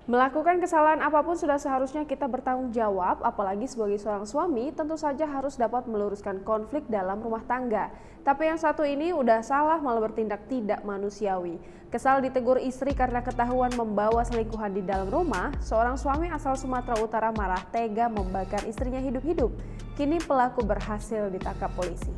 Melakukan kesalahan apapun sudah seharusnya kita bertanggung jawab, apalagi sebagai seorang suami tentu saja harus dapat meluruskan konflik dalam rumah tangga. Tapi yang satu ini udah salah malah bertindak tidak manusiawi. Kesal ditegur istri karena ketahuan membawa selingkuhan di dalam rumah, seorang suami asal Sumatera Utara marah tega membakar istrinya hidup-hidup. Kini pelaku berhasil ditangkap polisi.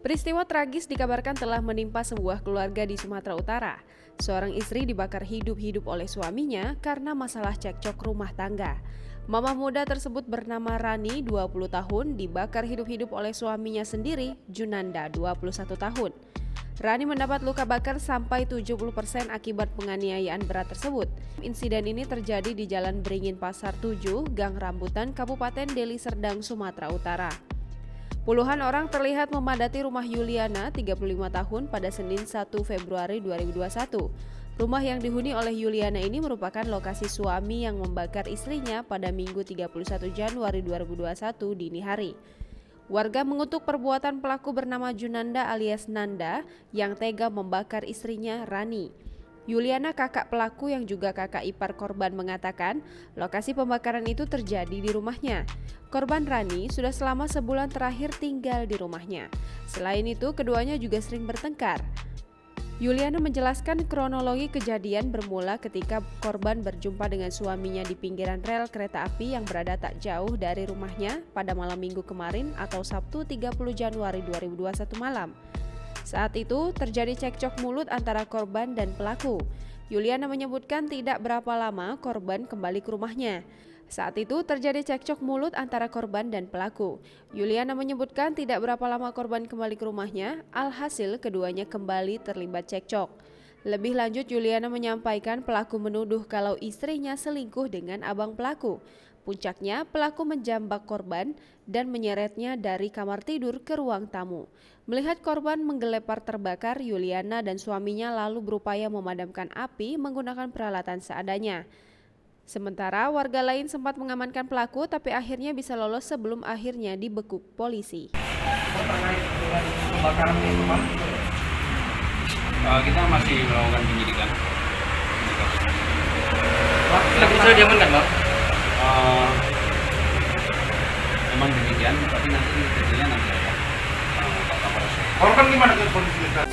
Peristiwa tragis dikabarkan telah menimpa sebuah keluarga di Sumatera Utara. Seorang istri dibakar hidup-hidup oleh suaminya karena masalah cekcok rumah tangga. Mama muda tersebut bernama Rani, 20 tahun, dibakar hidup-hidup oleh suaminya sendiri, Junanda, 21 tahun. Rani mendapat luka bakar sampai 70% akibat penganiayaan berat tersebut. Insiden ini terjadi di Jalan Beringin Pasar 7, Gang Rambutan, Kabupaten Deli Serdang, Sumatera Utara. Puluhan orang terlihat memadati rumah Yuliana, 35 tahun, pada Senin 1 Februari 2021. Rumah yang dihuni oleh Yuliana ini merupakan lokasi suami yang membakar istrinya pada Minggu 31 Januari 2021 dini hari. Warga mengutuk perbuatan pelaku bernama Junanda alias Nanda yang tega membakar istrinya Rani. Yuliana, kakak pelaku yang juga kakak ipar korban, mengatakan lokasi pembakaran itu terjadi di rumahnya. Korban Rani sudah selama sebulan terakhir tinggal di rumahnya. Selain itu, keduanya juga sering bertengkar. Yuliana menjelaskan kronologi kejadian bermula ketika korban berjumpa dengan suaminya di pinggiran rel kereta api yang berada tak jauh dari rumahnya pada malam Minggu kemarin atau Sabtu 30 Januari 2021 malam. Saat itu terjadi cekcok mulut antara korban dan pelaku. Yuliana menyebutkan tidak berapa lama korban kembali ke rumahnya. Saat itu terjadi cekcok mulut antara korban dan pelaku. Yuliana menyebutkan tidak berapa lama korban kembali ke rumahnya, alhasil keduanya kembali terlibat cekcok. Lebih lanjut, Yuliana menyampaikan pelaku menuduh kalau istrinya selingkuh dengan abang pelaku. Puncaknya, pelaku menjambak korban dan menyeretnya dari kamar tidur ke ruang tamu. Melihat korban menggelepar terbakar, Yuliana dan suaminya lalu berupaya memadamkan api menggunakan peralatan seadanya. Sementara warga lain sempat mengamankan pelaku tapi akhirnya bisa lolos sebelum akhirnya dibekuk polisi. Kebakaran di rumah, kita masih melakukan penyidikan. Tidak bisa diamankan, Pak? Memang demikian, tapi nanti detailnya nanti ada. Korban gimana kondisinya?